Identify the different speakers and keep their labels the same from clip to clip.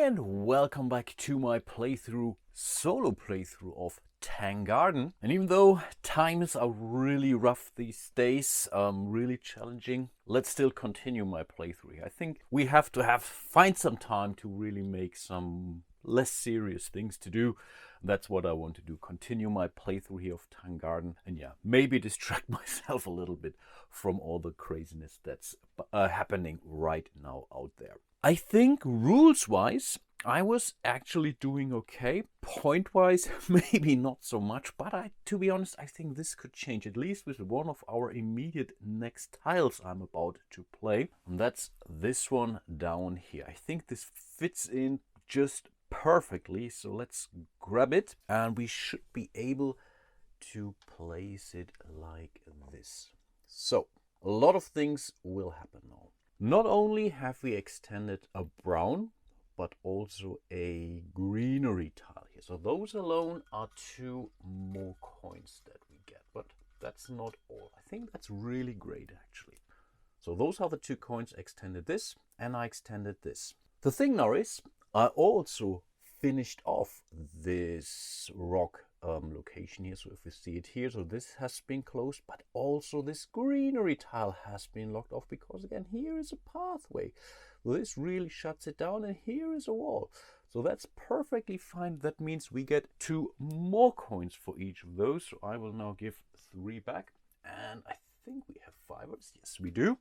Speaker 1: and welcome back to my solo playthrough of Tang Garden. And even though times are really rough these days, really challenging, let's still continue my playthrough. I think we have to find some time to really make some less serious things to do. That's what I want to do, continue my playthrough here of Tang Garden, and yeah, maybe distract myself a little bit from all the craziness that's happening right now out there. I think rules-wise, I was actually doing okay. Point-wise, maybe not so much, but to be honest, I think this could change, at least with one of our immediate next tiles I'm about to play. And that's this one down here. I think this fits in just perfectly, so let's grab it. And we should be able to place it like this. So, a lot of things will happen now. Not only have we extended a brown, but also a greenery tile here. So those alone are 2 more coins that we get, but that's not all. I think that's really great actually. So those are the 2 coins. Extended this and I extended this. The thing now is I also finished off this rock location here. So if we see it here, so this has been closed, but also this greenery tile has been locked off because again here is a pathway. So this really shuts it down, and here is a wall. So that's perfectly fine. That means we get 2 more coins for each of those. So I will now give 3 back, and I think we have 5. Yes, we do.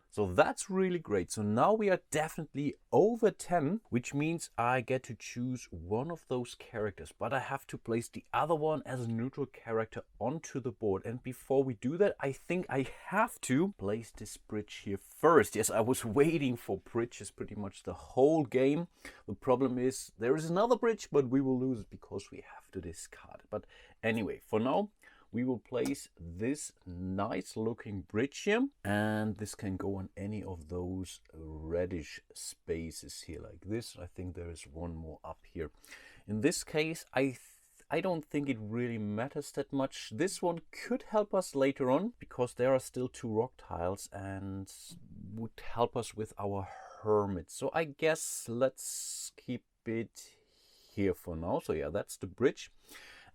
Speaker 1: So that's really great. So now we are definitely over 10, which means I get to choose one of those characters, but I have to place the other one as a neutral character onto the board. And before we do that, I think I have to place this bridge here first. Yes, I was waiting for bridges pretty much the whole game. The problem is there is another bridge, but we will lose it because we have to discard it. But anyway, for now, we will place this nice looking bridge here, and this can go on any of those reddish spaces here like this. I think there is one more up here. In this case, I don't think it really matters that much. This one could help us later on because there are still 2 rock tiles and would help us with our hermit. So I guess let's keep it here for now. So yeah, that's the bridge.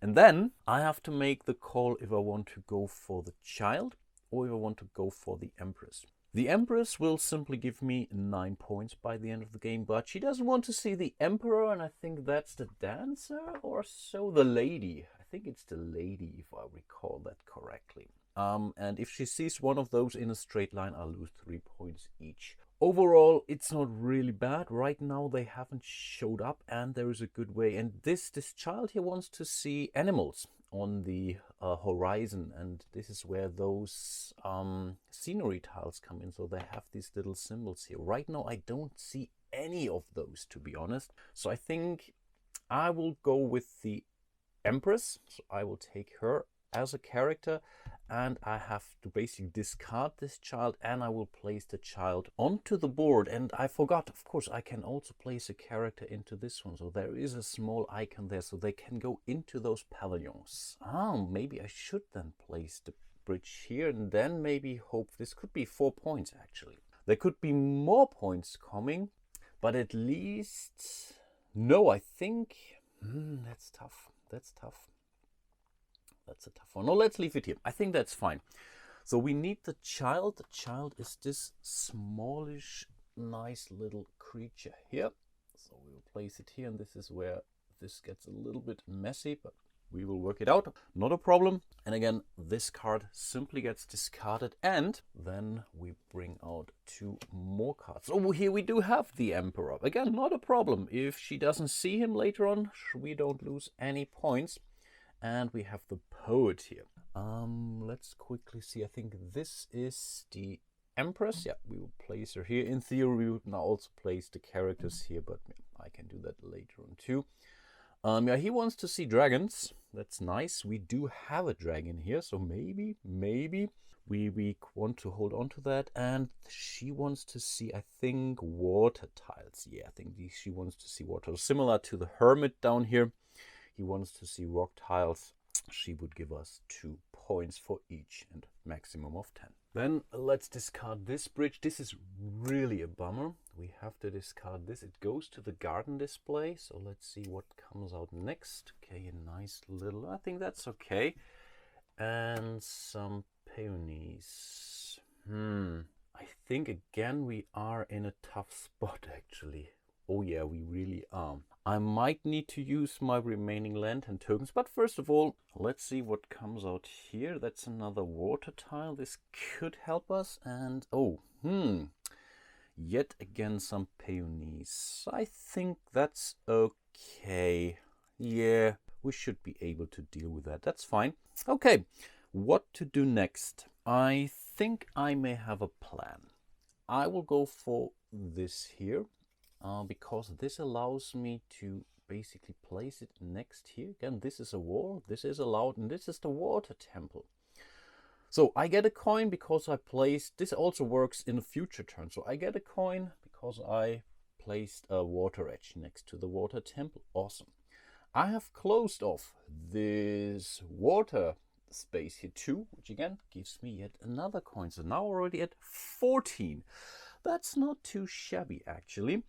Speaker 1: And then I have to make the call if I want to go for the child or if I want to go for the empress. The empress will simply give me 9 points by the end of the game, but she doesn't want to see the emperor, and I think that's the dancer or so, the lady. I think it's the lady if I recall that correctly. And if she sees one of those in a straight line, I'll lose 3 points each. Overall, it's not really bad. Right now, they haven't showed up, and there is a good way. And this child here wants to see animals on the horizon, and this is where those scenery tiles come in. So they have these little symbols here. Right now, I don't see any of those, to be honest. So I think I will go with the Empress. So I will take her as a character, and I have to basically discard this child, and I will place the child onto the board. And I forgot, of course, I can also place a character into this one. So there is a small icon there, so they can go into those pavilions. Maybe I should then place the bridge here and then maybe hope this could be 4 points actually. There could be more points coming, but at least, no, I think, that's tough. That's tough. That's a tough one. No, let's leave it here. I think that's fine. So we need the child. The child is this smallish, nice little creature here. So we will place it here, and this is where this gets a little bit messy, but we will work it out. Not a problem. And again, this card simply gets discarded, and then we bring out 2 more cards. Oh, here we do have the Emperor. Again, not a problem. If she doesn't see him later on, we don't lose any points. And we have the poet here. Let's quickly see. I think this is the Empress. Yeah, we will place her here. In theory, we would now also place the characters here, but I can do that later on too. Yeah, he wants to see dragons. That's nice. We do have a dragon here, so maybe we want to hold on to that. And she wants to see, I think, water tiles. Yeah, I think she wants to see water. Similar to the hermit down here. He wants to see rock tiles. She would give us 2 points for each and maximum of 10. Then let's discard this bridge. This is really a bummer. we have to discard this. It goes to the garden display. So let's see what comes out next. Okay, a nice little, I think that's okay. And some peonies. I think again we are in a tough spot actually. Oh yeah, we really are. I might need to use my remaining lantern tokens, but first of all, let's see what comes out here. That's another water tile. This could help us. And yet again some peonies. I think that's okay. Yeah, we should be able to deal with that. That's fine. Okay, what to do next? I think I may have a plan. I will go for this here. Because this allows me to basically place it next here. Again, this is a wall, this is allowed, and this is the water temple. So I get a coin because I placed, this also works in a future turn. So I get a coin because I placed a water edge next to the water temple. Awesome. I have closed off this water space here too, which again gives me yet another coin. So now already at 14. That's not too shabby actually.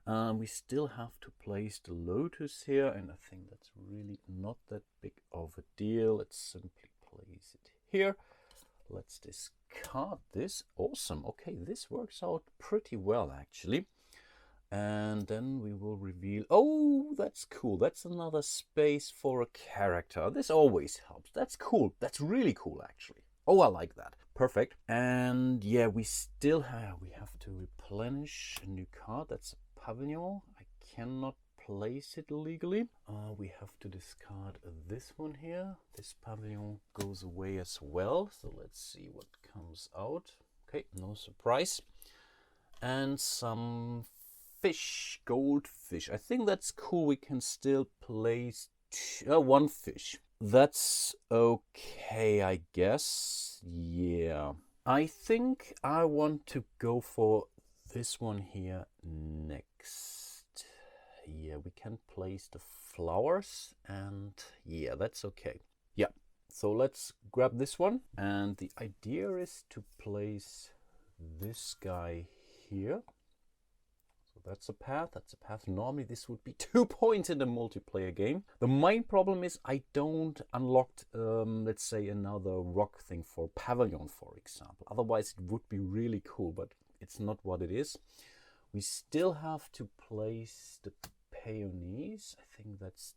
Speaker 1: We still have to place the lotus here, and I think that's really not that big of a deal. Let's simply place it here. Let's discard this. Awesome. Okay, this works out pretty well actually. And then we will reveal, oh, that's cool. That's another space for a character. This always helps. That's cool. That's really cool actually. Oh, I like that. Perfect. And yeah, we still have, we have to replenish a new card. That's a pavilion. I cannot place it legally. We have to discard this one here. This pavilion goes away as well. So let's see what comes out. Okay, no surprise. And some fish, goldfish. I think that's cool. We can still place one fish. That's okay, I guess. Yeah. I think I want to go for this one here next. Yeah, we can place the flowers, and yeah, that's okay. Yeah, so let's grab this one, and the idea is to place this guy here. So that's a path, that's a path. Normally this would be 2 points in a multiplayer game. The main problem is I don't unlock, let's say, another rock thing for pavilion, for example. Otherwise it would be really cool, but it's not what it is. We still have to place the peonies. I think that's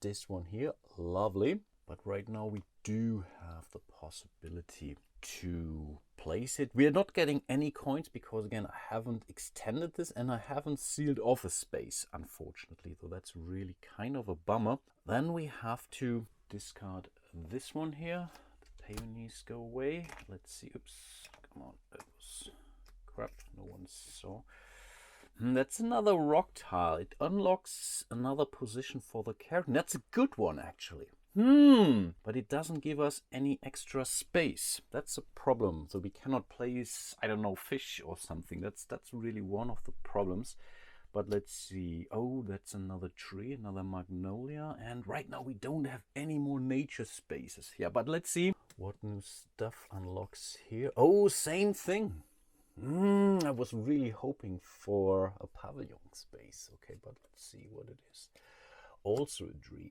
Speaker 1: this one here. Lovely. But right now we do have the possibility to place it. We are not getting any coins because again I haven't extended this and I haven't sealed off a space, unfortunately, so that's really kind of a bummer. Then we have to discard this one here. The peonies go away. Let's see. Oops, come on, that was crap, no one saw. That's another rock tile. It unlocks another position for the character. That's a good one actually. But it doesn't give us any extra space. That's a problem. So we cannot place, I don't know, fish or something. That's really one of the problems. But let's see. Oh, that's another tree, another magnolia. And right now we don't have any more nature spaces here. But let's see what new stuff unlocks here. Oh, same thing. I was really hoping for a pavilion space. Okay, but let's see what it is. Also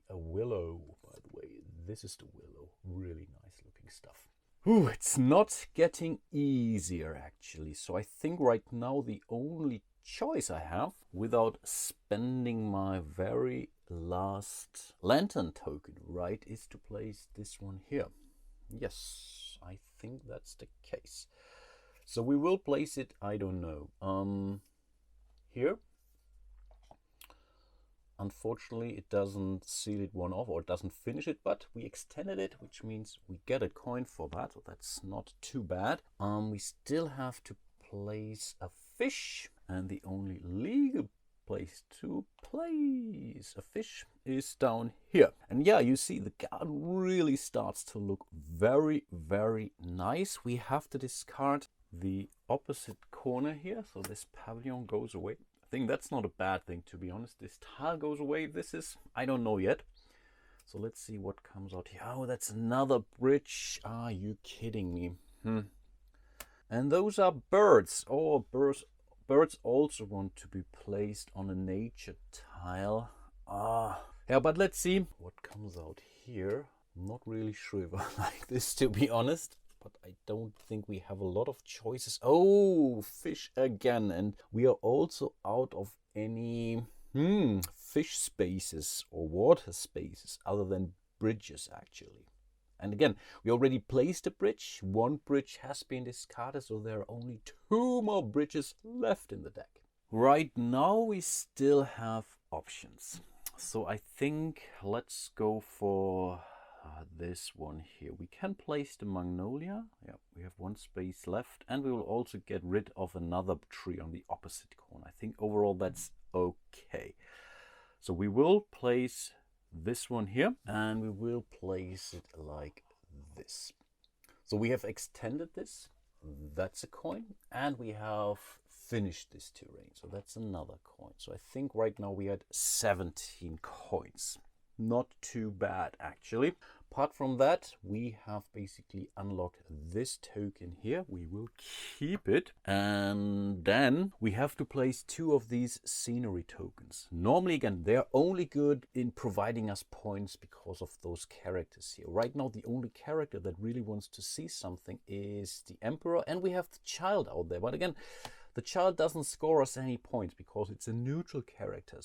Speaker 1: a willow, by the way. This is the willow. Really nice looking stuff. Ooh, it's not getting easier actually. So I think right now the only choice I have, without spending my very last lantern token, right, is to place this one here. Yes, I think that's the case. So we will place it, I don't know, here. Unfortunately, it doesn't seal it one off, or it doesn't finish it, but we extended it, which means we get a coin for that, so that's not too bad. We still have to place a fish, and the only legal place to place a fish is down here. And yeah, you see the garden really starts to look very, very nice. We have to discard the opposite corner here, so this pavilion goes away. I think that's not a bad thing, to be honest. This tile goes away. This is, I don't know yet. So let's see what comes out here. Oh, that's another bridge. Are you kidding me? And those are birds. Oh, birds also want to be placed on a nature tile. Yeah, but let's see what comes out here. I'm not really sure if I like this, to be honest, but I don't think we have a lot of choices. Oh, fish again, and we are also out of any fish spaces or water spaces other than bridges, actually. And again, we already placed a bridge. One bridge has been discarded, so there are only 2 more bridges left in the deck. Right now we still have options. So I think let's go for this one here. We can place the magnolia. Yeah, we have 1 space left, and we will also get rid of another tree on the opposite corner. I think overall that's okay. So we will place this one here, and we will place it like this. So we have extended this. That's a coin, and we have finished this terrain. So that's another coin. So I think right now we had 17 coins. Not too bad, actually. Apart from that, we have basically unlocked this token here. We will keep it. And then we have to place 2 of these scenery tokens. Normally, again, they're only good in providing us points because of those characters here. Right now, the only character that really wants to see something is the Emperor. And we have the child out there. But again, the child doesn't score us any points because it's a neutral character.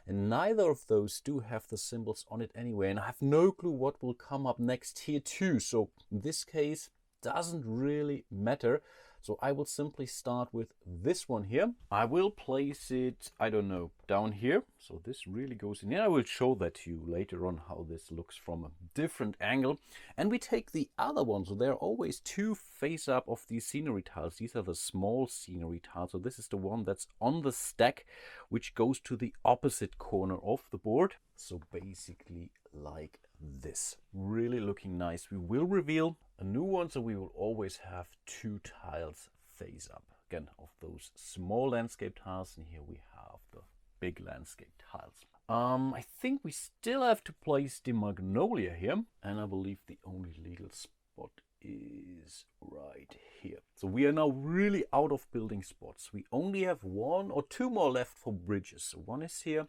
Speaker 1: And neither of those do have the symbols on it anyway. And I have no clue what will come up next here too. So in this case, doesn't really matter. So I will simply start with this one here. I will place it, I don't know, down here. So this really goes in here. I will show that to you later on how this looks from a different angle. And we take the other one. So there are always 2 face up of these scenery tiles. These are the small scenery tiles. So this is the one that's on the stack, which goes to the opposite corner of the board. So basically like this. Really looking nice. We will reveal a new one, so we will always have 2 tiles face up. Again, of those small landscape tiles, and here we have the big landscape tiles. I think we still have to place the magnolia here, and I believe the only legal spot is right here. So we are now really out of building spots. We only have 1 or 2 more left for bridges. So one is here,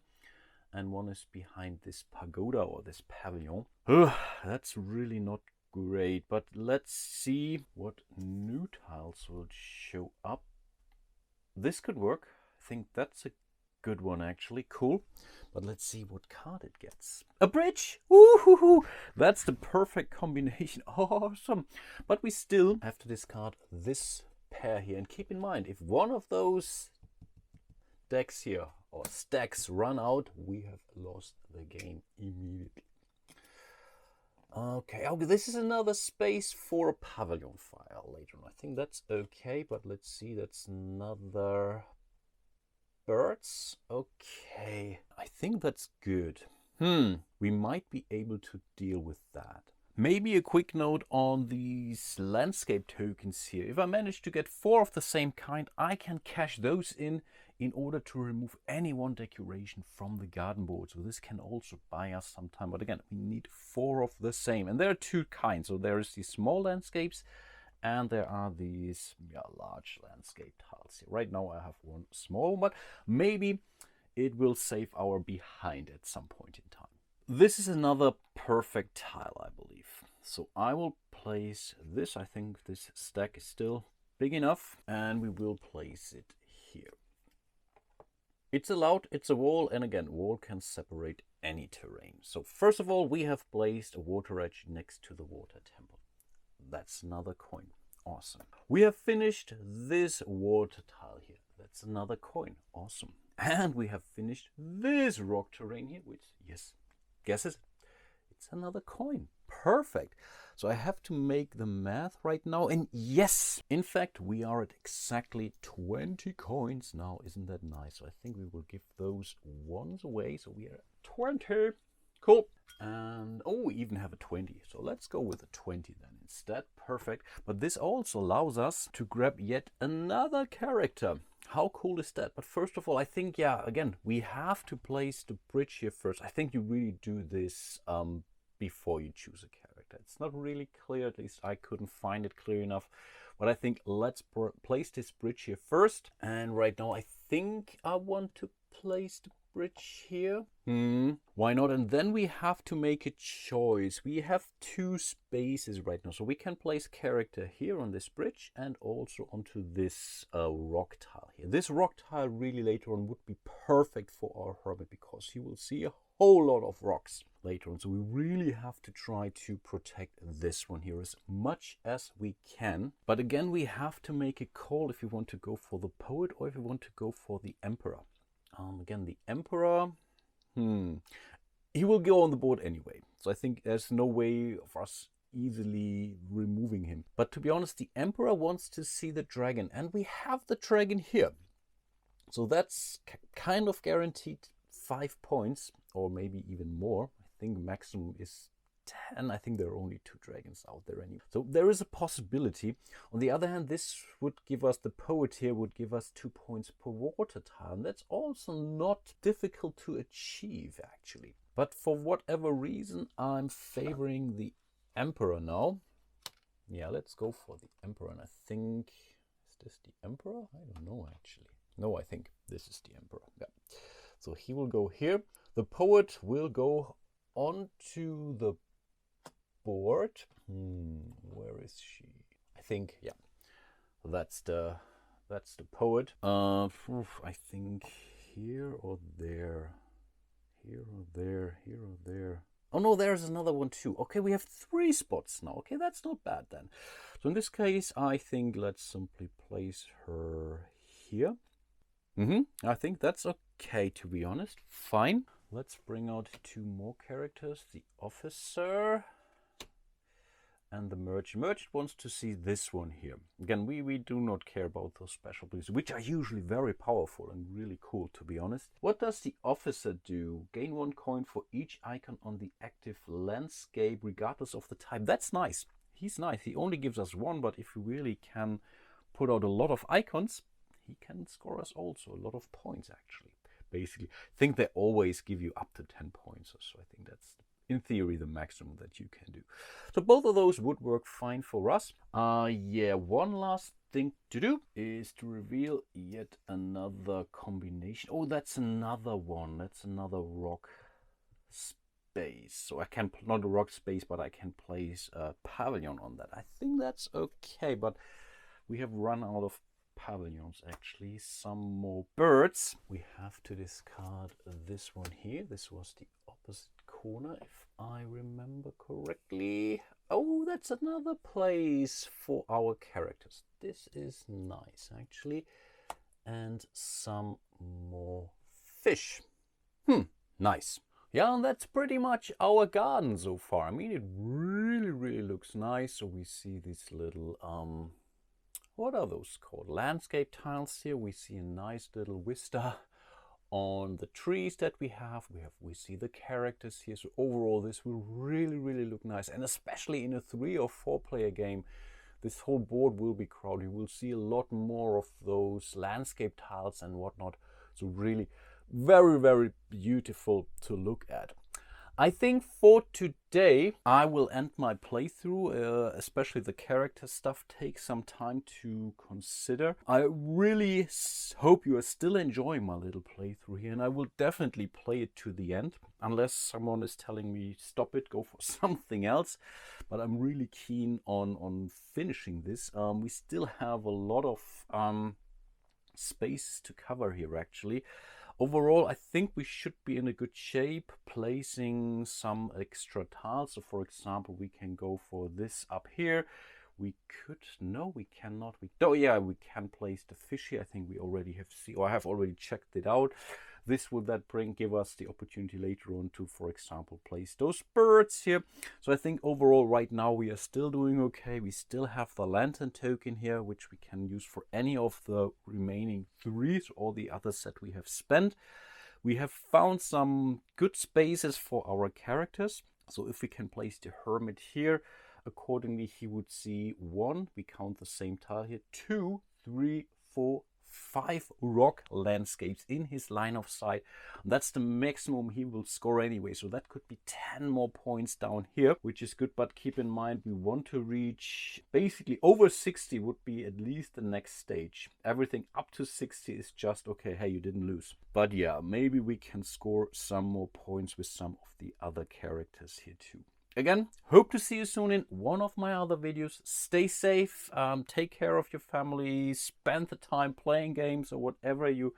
Speaker 1: and one is behind this pagoda or this pavilion. That's really not great, but let's see what new tiles will show up. This could work. I think that's a good one, actually. Cool. But let's see what card it gets. A bridge! Woohoo! That's the perfect combination. Awesome. But we still have to discard this pair here. And keep in mind, if one of those decks here or stacks run out, we have lost the game immediately. Okay, oh, this is another space for a pavilion file later on. I think that's okay, but let's see, that's another birds. Okay, I think that's good. We might be able to deal with that. Maybe a quick note on these landscape tokens here. If I manage to get 4 of the same kind, I can cash those in order to remove any one decoration from the garden board. So this can also buy us some time. But again, we need 4 of the same. And there are 2 kinds. So there is these small landscapes and there are these large landscape tiles. Right now I have 1 small, but maybe it will save our behind at some point in time. This is another perfect tile, I believe. So I will place this. I think this stack is still big enough, and we will place it here. It's allowed, it's a wall, and again, wall can separate any terrain. So first of all, we have placed a water edge next to the water temple. That's another coin. Awesome. We have finished this water tile here. That's another coin. Awesome. And we have finished this rock terrain here, which, yes, guesses, it's another coin. Perfect. So I have to make the math right now, and yes, in fact, we are at exactly 20 coins now. Isn't that nice? So I think we will give those ones away. So we are at 20. Cool. And oh, we even have a 20. So let's go with a 20 then instead. Perfect. But this also allows us to grab yet another character. How cool is that? But first of all, I think, yeah, again, we have to place the bridge here first. I think you really do this before you choose a character. It's not really clear, at least I couldn't find it clear enough. But I think let's place this bridge here first. And right now I think I want to place the bridge here. Why not? And then we have to make a choice. We have 2 spaces right now, so we can place character here on this bridge and also onto this rock tile here. This rock tile really later on would be perfect for our hermit because he will see a whole lot of rocks later on. So we really have to try to protect this one here as much as we can. But again, we have to make a call if we want to go for the poet or if we want to go for the emperor. Again, the emperor, he will go on the board anyway. So I think there's no way of us easily removing him. But to be honest, the emperor wants to see the dragon, and we have the dragon here. So that's kind of guaranteed 5 points, or maybe even more. I think maximum is 10. I think there are only 2 dragons out there anyway. So there is a possibility. On the other hand, this would give us, the poet here would give us 2 points per water tile. And that's also not difficult to achieve, actually. But for whatever reason, I'm favoring the emperor now. Yeah, let's go for the emperor. And I think, is this the emperor? I don't know, actually. No, I think this is the emperor. Yeah. So he will go here. The poet will go onto the board. Where is she? I think, yeah, that's the poet. I think here or there, here or there, here or there. Oh no, there's another one too. Okay, we have 3 spots now. Okay, that's not bad then. So in this case, I think let's simply place her here. I think that's okay, to be honest. Fine. Let's bring out 2 more characters. The officer and the merchant. Merchant wants to see this one here. Again, we do not care about those special abilities, which are usually very powerful and really cool, to be honest. What does the officer do? Gain 1 coin for each icon on the active landscape, regardless of the type. That's nice. He's nice. He only gives us 1, but if we really can put out a lot of icons, he can score us also a lot of points, actually. Basically, I think they always give you up to 10 points or so. I think that's, in theory, the maximum that you can do. So both of those would work fine for us. Yeah, one last thing to do is to reveal yet another combination. Oh, that's another one. That's another rock space. So I can, not a rock space, but I can place a pavilion on that. I think that's okay, but we have run out of pavilions, actually. Some more birds. We have to discard this one here. This was the opposite corner, if I remember correctly. Oh, that's another place for our characters. This is nice, actually. And some more fish. Nice. Yeah, and that's pretty much our garden so far. I mean, it really looks nice. So we see these little what are those called? Landscape tiles here. We see a nice little vista on the trees that we have. We see the characters here. So overall, this will really look nice. And especially in a 3 or 4 player game, this whole board will be crowded. You will see a lot more of those landscape tiles and whatnot. So really very beautiful to look at. I think for today, I will end my playthrough, especially the character stuff takes some time to consider. I really hope you are still enjoying my little playthrough here, and I will definitely play it to the end, unless someone is telling me, stop it, go for something else. But I'm really keen on finishing this. We still have a lot of space to cover here, actually. Overall, I think we should be in a good shape, placing some extra tiles. So for example, we can go for this up here. We could, no, we cannot. Oh yeah, we can place the fish here. I think we already have seen, or I have already checked it out. This would give us the opportunity later on to, for example, place those birds here. So I think overall right now we are still doing okay. We still have the lantern token here, which we can use for any of the remaining 3s or the others that we have spent. We have found some good spaces for our characters. So if we can place the hermit here, accordingly he would see 1, we count the same tile here, 2, 3, 4, 5 rock landscapes in his line of sight. That's the maximum he will score anyway, so that could be 10 more points down here, which is good. But keep in mind, we want to reach basically over 60 would be at least the next stage. Everything up to 60 is just okay, hey, you didn't lose. But yeah, maybe we can score some more points with some of the other characters here too. Again, hope to see you soon in one of my other videos. Stay safe, take care of your family, spend the time playing games or whatever you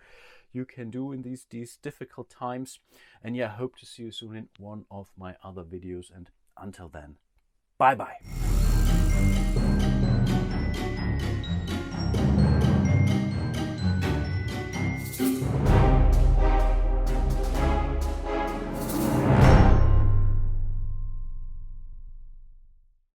Speaker 1: can do in these difficult times. And yeah, hope to see you soon in one of my other videos. And until then, bye bye.